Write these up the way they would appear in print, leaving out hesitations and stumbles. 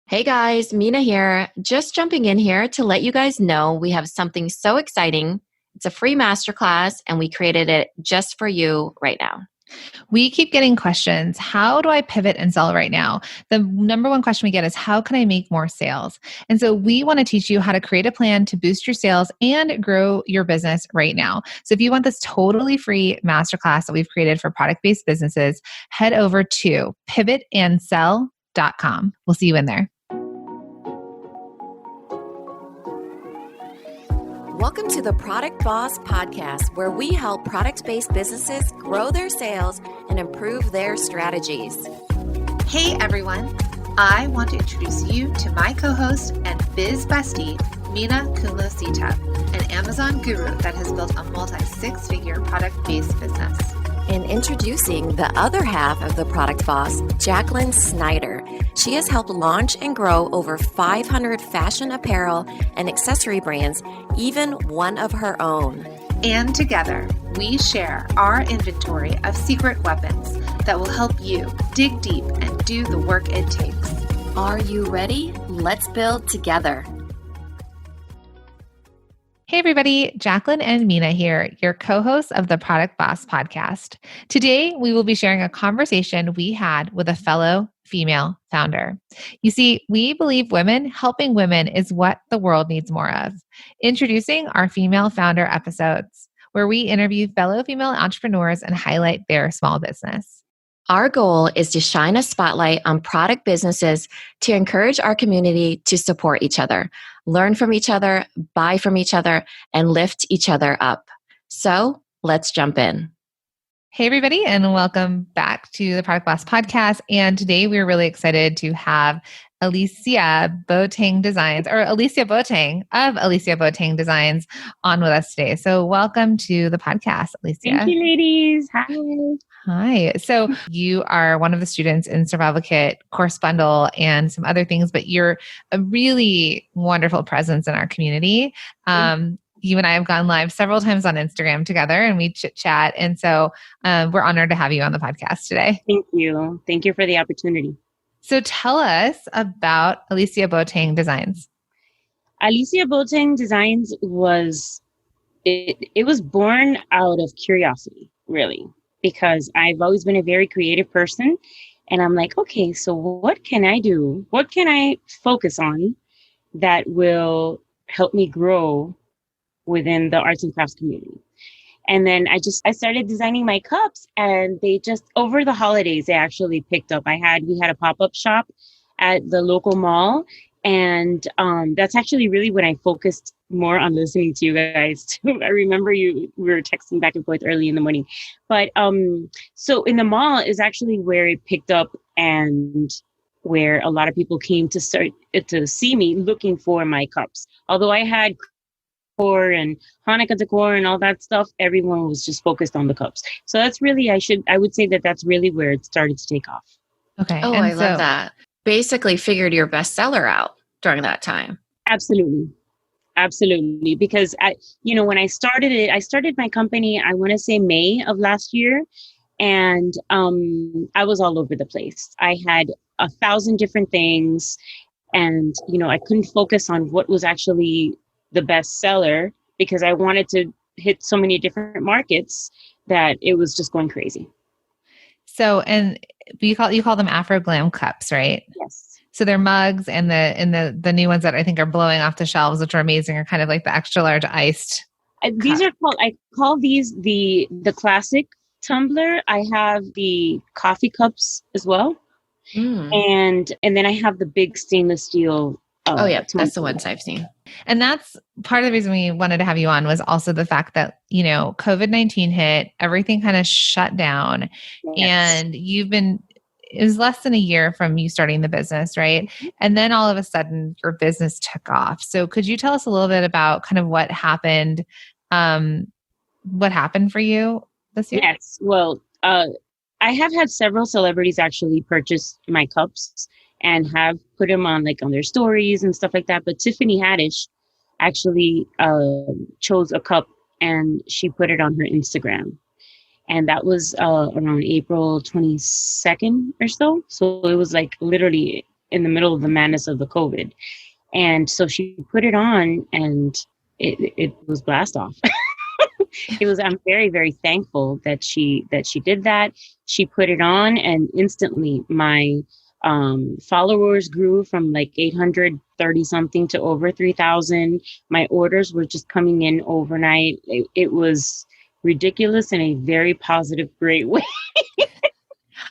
Hey guys, Mina here. Just jumping in here to let you guys know we have something so exciting. It's a free masterclass and we created it just for you right now. We keep getting questions. How do I pivot and sell right now? The number one question we get is, how can I make more sales? And so we want to teach you how to create a plan to boost your sales and grow your business right now. So if you want this totally free masterclass that we've created for product-based businesses, head over to pivotandsell.com. We'll see you in there. Welcome to the Product Boss Podcast, where we help product-based businesses grow their sales and improve their strategies. Hey everyone, I want to introduce you to my co-host and biz bestie, Minna Kumlo-Sitep, an Amazon guru that has built a multi-six-figure product-based business. And introducing the other half of the Product Boss, Jacqueline Snyder. She has helped launch and grow over 500 fashion apparel and accessory brands, even one of her own. And together, we share our inventory of secret weapons that will help you dig deep and do the work it takes. Are you ready? Let's build together. Hey everybody, Jacqueline and Minna here, your co-hosts of the Product Boss Podcast. Today, we will be sharing a conversation we had with a fellow female founder. You see, we believe women helping women is what the world needs more of. Introducing our female founder episodes, where we interview fellow female entrepreneurs and highlight their small business. Our goal is to shine a spotlight on product businesses to encourage our community to support each other, learn from each other, buy from each other, and lift each other up. So let's jump in. Hey everybody, and welcome back to the Product Boss Podcast. And today we're really excited to have Alicia Boateng of Alicia Boateng Designs on with us today. So welcome to the podcast, Alicia. Thank you, ladies. Hi. Hi. So you are one of the students in Survival Kit course bundle and some other things, but you're a really wonderful presence in our community. You and I have gone live several times on Instagram together and we chit chat. And so we're honored to have you on the podcast today. Thank you. Thank you for the opportunity. So tell us about Alicia Boateng Designs. Alicia Boateng Designs was born out of curiosity, really, because I've always been a very creative person. And I'm like, okay, so what can I do? What can I focus on that will help me grow within the arts and crafts community? And then I started designing my cups, and they just, over the holidays, they actually picked up. We had a pop-up shop at the local mall. And that's actually really when I focused more on listening to you guys too. I remember we were texting back and forth early in the morning. But so in the mall is actually where it picked up and where a lot of people came to start to see me looking for my cups. Although I had decor and Hanukkah decor and all that stuff, everyone was just focused on the cups. So that's really, I would say that that's really where it started to take off. Okay. Oh, I love that. Basically figured your bestseller out during that time. Absolutely. Because when I started my company, I want to say May of last year. And I was all over the place. I had 1,000 different things. And, I couldn't focus on what was actually the best seller because I wanted to hit so many different markets that it was just going crazy. So, and you call them Afro Glam cups, right? Yes. So they're mugs, and the new ones that I think are blowing off the shelves, which are amazing, are kind of like the extra large iced. I call these the classic tumbler. I have the coffee cups as well. And then I have the big stainless steel. That's the ones I've seen. And that's part of the reason we wanted to have you on was also the fact that, COVID-19 hit, everything kind of shut down. Yes. And it was less than a year from you starting the business, right? And then all of a sudden your business took off. So could you tell us a little bit about kind of what happened for you this year? Yes. Well, I have had several celebrities actually purchase my cups and have put them on their stories and stuff like that. But Tiffany Haddish actually chose a cup and she put it on her Instagram. And that was around April 22nd or so. So it was literally in the middle of the madness of the COVID. And so she put it on and it was blast off. I'm very, very thankful that she did that. She put it on and instantly my followers grew from like 830 something to over 3,000. My orders were just coming in overnight. It was ridiculous in a very positive, great way.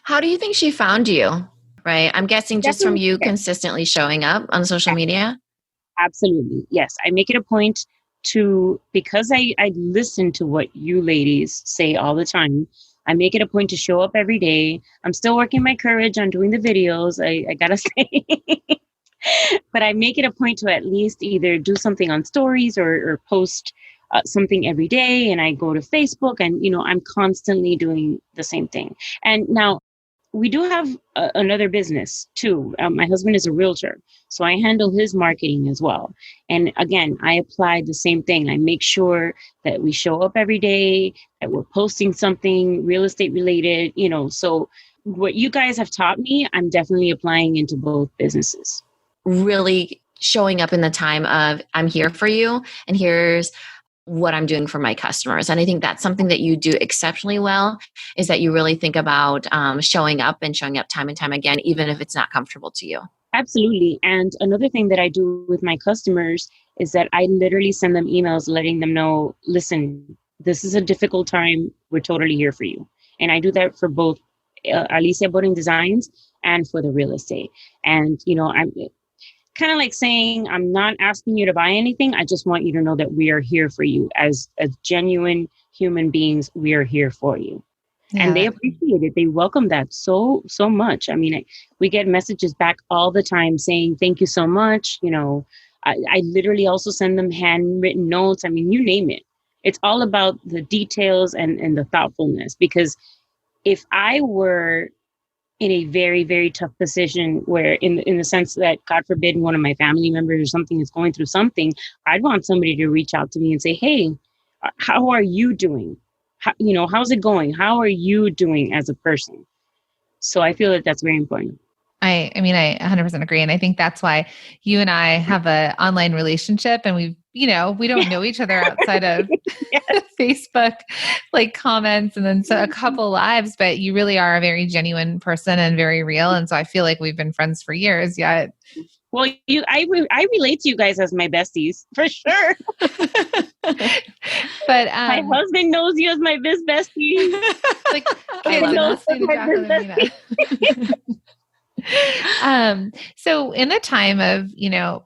How do you think she found you? Right. I'm guessing just from you consistently showing up on social media. Absolutely. Yes. I make it a point to, because I listen to what you ladies say all the time. I make it a point to show up every day. I'm still working my courage on doing the videos. I gotta say, but I make it a point to at least either do something on stories or post something every day. And I go to Facebook and, I'm constantly doing the same thing. And now we do have another business too. My husband is a realtor, so I handle his marketing as well. And again, I apply the same thing. I make sure that we show up every day, that we're posting something real estate related, so what you guys have taught me, I'm definitely applying into both businesses. Really showing up in the time of, I'm here for you and here's what I'm doing for my customers. And I think that's something that you do exceptionally well, is that you really think about showing up time and time again, even if it's not comfortable to you. Absolutely. And another thing that I do with my customers is that I literally send them emails letting them know, listen, this is a difficult time. We're totally here for you. And I do that for both Alicia Boateng Designs and for the real estate. And, I'm kind of like saying, I'm not asking you to buy anything. I just want you to know that we are here for you as genuine human beings. We are here for you. Yeah. And they appreciate it. They welcome that so much. I mean, we get messages back all the time saying, thank you so much. I literally also send them handwritten notes. I mean, you name it. It's all about the details and the thoughtfulness, because if I were in a very, very tough position where in the sense that, God forbid, one of my family members or something is going through something, I'd want somebody to reach out to me and say, hey, how are you doing? How's it going? How are you doing as a person? So I feel that that's very important. I 100% agree. And I think that's why you and I have an online relationship, and we don't know each other outside of Facebook, like comments and then a couple lives, but you really are a very genuine person and very real. And so I feel like we've been friends for years yet. Well, I relate to you guys as my besties for sure. But my husband knows you as my bestie. Like, I love Jacqueline and Minna. So in the time of,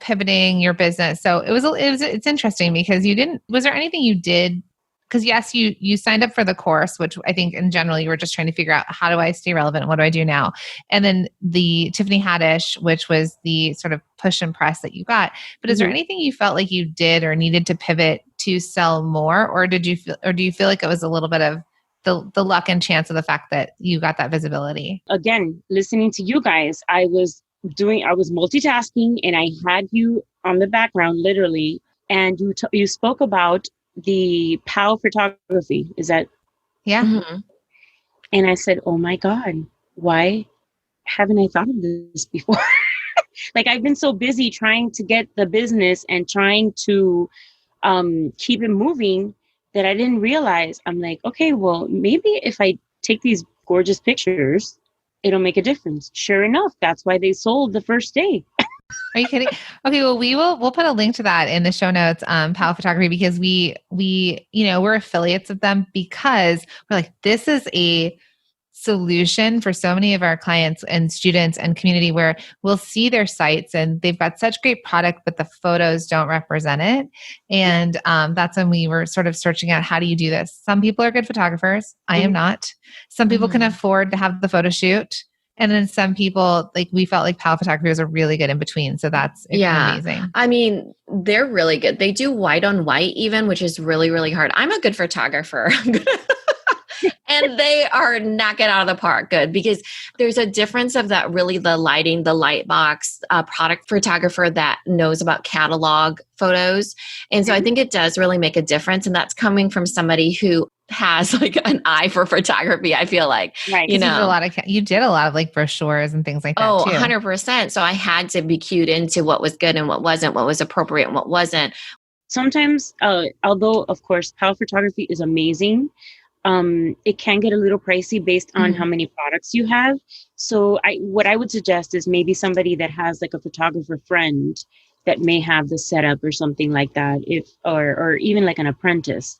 pivoting your business, so it's interesting because was there anything you did? Because yes, you signed up for the course, which I think in general, you were just trying to figure out, how do I stay relevant? What do I do now? And then the Tiffany Haddish, which was the sort of push and press that you got. But is there anything you felt like you did or needed to pivot to sell more? Or do you feel like it was a little bit of the luck and chance of the fact that you got that visibility? Again, listening to you guys, I was multitasking and I had you on the background literally. And you spoke about the POW photography. Is that? Yeah. Mm-hmm. And I said, oh my God, why haven't I thought of this before? Like, I've been so busy trying to get the business and trying to keep it moving that I didn't realize. I'm like, okay, well, maybe if I take these gorgeous pictures, it'll make a difference. Sure enough, that's why they sold the first day. Are you kidding? Okay, well, we'll put a link to that in the show notes, PAL Photography, because we we're affiliates of them, because we're like, this is a solution for so many of our clients and students and community where we'll see their sites and they've got such great product, but the photos don't represent it. And that's when we were sort of searching out, how do you do this? Some people are good photographers. I am not. Some people can afford to have the photo shoot. And then some people, like, we felt like PAL Photography was a really good in between. So that's amazing. I mean, they're really good. They do white on white even, which is really, really hard. I'm a good photographer. And they are knocking out of the park good, because there's a difference of that, really the lighting, the light box, product photographer that knows about catalog photos. And so I think it does really make a difference. And that's coming from somebody who has like an eye for photography, I feel like. Right. You did a lot of like brochures and things like that too. 100%. So I had to be cued into what was good and what wasn't, what was appropriate and what wasn't. Sometimes, although of course, PAL photography is amazing, it can get a little pricey based on how many products you have. So what I would suggest is maybe somebody that has like a photographer friend that may have the setup or something like that, or even like an apprentice,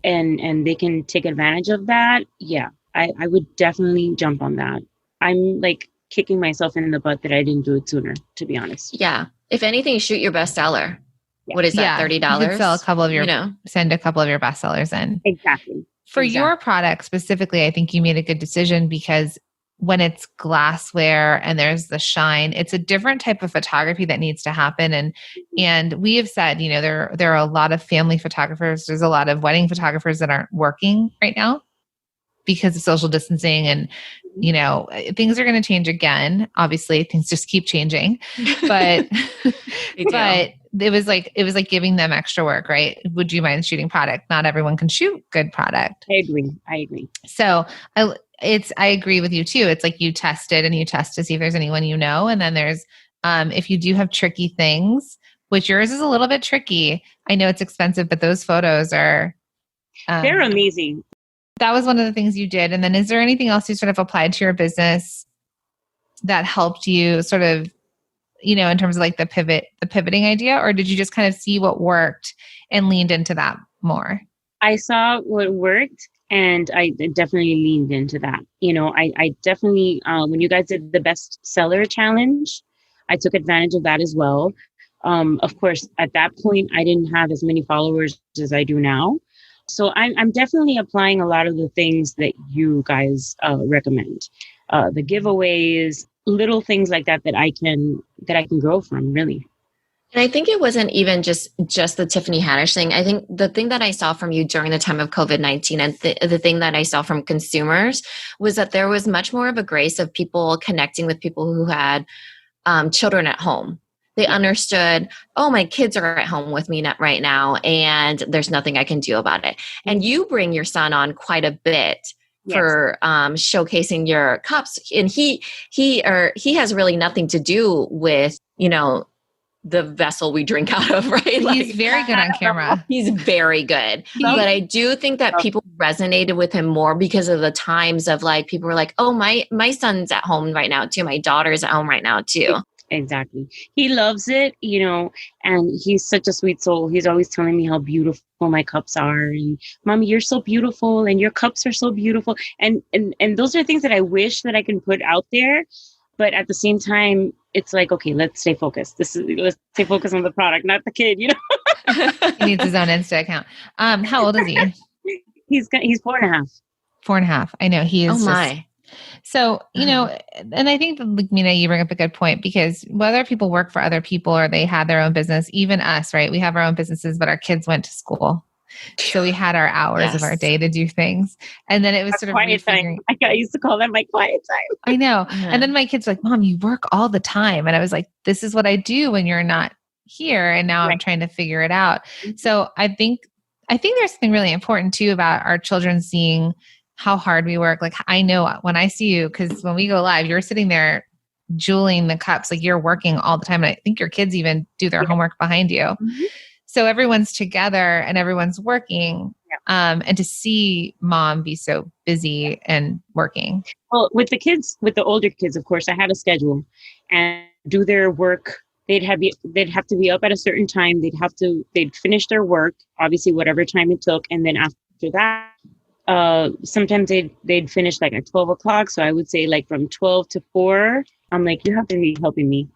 and they can take advantage of that. Yeah, I would definitely jump on that. I'm like kicking myself in the butt that I didn't do it sooner, to be honest. Yeah. If anything, shoot your bestseller. Yeah. What is that? $30? You could sell a couple of your, send a couple of your bestsellers in. Exactly. For your product specifically, I think you made a good decision, because when it's glassware and there's the shine, it's a different type of photography that needs to happen. And we have said, there are a lot of family photographers. There's a lot of wedding photographers that aren't working right now because of social distancing, and things are going to change again. Obviously, things just keep changing, but it was like giving them extra work, right? Would you mind shooting product? Not everyone can shoot good product. I agree. So I agree with you too. It's like you test it and you test to see if there's anyone and then there's if you do have tricky things, which yours is a little bit tricky. I know it's expensive, but those photos are they're amazing. That was one of the things you did. And then is there anything else you sort of applied to your business that helped you sort of, in terms of like the pivoting idea, or did you just kind of see what worked and leaned into that more? I saw what worked and I definitely leaned into that. I definitely, when you guys did the best seller challenge, I took advantage of that as well. Of course, at that point, I didn't have as many followers as I do now. So I'm definitely applying a lot of the things that you guys recommend, the giveaways, little things like that I can grow from, really. And I think it wasn't even just the Tiffany Haddish thing. I think the thing that I saw from you during the time of COVID-19 and the thing that I saw from consumers was that there was much more of a grace of people connecting with people who had children at home. They understood, oh, my kids are at home with me right now, and there's nothing I can do about it. And you bring your son on quite a bit for showcasing your cups. And he has really nothing to do with, the vessel we drink out of, right? He's very good on camera. He's very good. But I do think that people resonated with him more because of the times of like, people were like, oh, my son's at home right now too. My daughter's at home right now too. Exactly. He loves it, and he's such a sweet soul. He's always telling me how beautiful my cups are, and Mommy, you're so beautiful, and your cups are so beautiful. And those are things that I wish that I can put out there. But at the same time, it's like, okay, let's stay focused. Let's stay focused on the product, not the kid, He needs his own Insta account. How old is he? He's 4.5. 4.5. I know he is. Oh my. So, and I think, Minna, you bring up a good point, because whether people work for other people or they had their own business, even us, right? We have our own businesses, but our kids went to school. So we had our hours of our day to do things. And then it was sort of quiet time. I used to call that my quiet time. I know. Yeah. And then my kids were like, Mom, you work all the time. And I was like, this is what I do when you're not here. And now I'm trying to figure it out. So I think there's something really important too about our children seeing how hard we work. Like, I know when I see you, because when we go live, you're sitting there jeweling the cups, like you're working all the time. And I think your kids even do their homework behind you. Mm-hmm. So everyone's together and everyone's working. Yeah. And to see Mom be so busy and working. Well, with the older kids, of course, I had a schedule and do their work. They'd have to be up at a certain time. They'd finish their work, obviously, whatever time it took. And then after that, sometimes they'd finish like at 12 o'clock. So I would say like from 12 to 4, I'm like, you have to be helping me.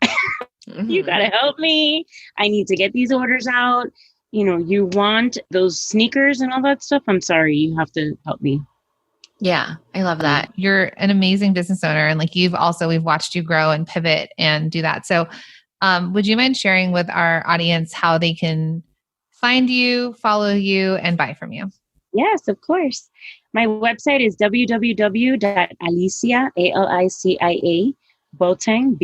Mm-hmm. You got to help me. I need to get these orders out. You want those sneakers and all that stuff. I'm sorry. You have to help me. Yeah. I love that. You're an amazing business owner. And like we've watched you grow and pivot and do that. So, would you mind sharing with our audience how they can find you, follow you, and buy from you? Yes, of course. My website is www.alicia, ALICIA, Boateng,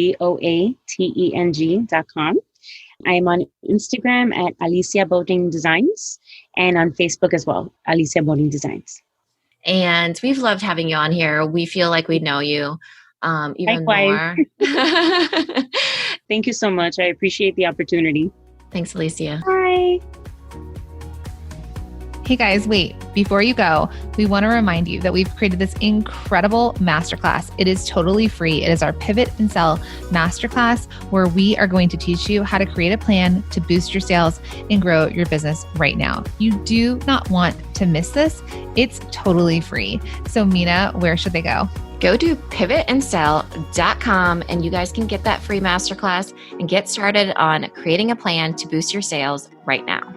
BOATENG.com. I am on Instagram at Alicia Boateng Designs and on Facebook as well, Alicia Boateng Designs. And we've loved having you on here. We feel like we know you even Likewise. more. Thank you so much. I appreciate the opportunity. Thanks, Alicia. Bye. Hey guys, wait, before you go, we want to remind you that we've created this incredible masterclass. It is totally free. It is our Pivot and Sell masterclass where we are going to teach you how to create a plan to boost your sales and grow your business right now. You do not want to miss this. It's totally free. So Minna, where should they go? Go to pivotandsell.com and you guys can get that free masterclass and get started on creating a plan to boost your sales right now.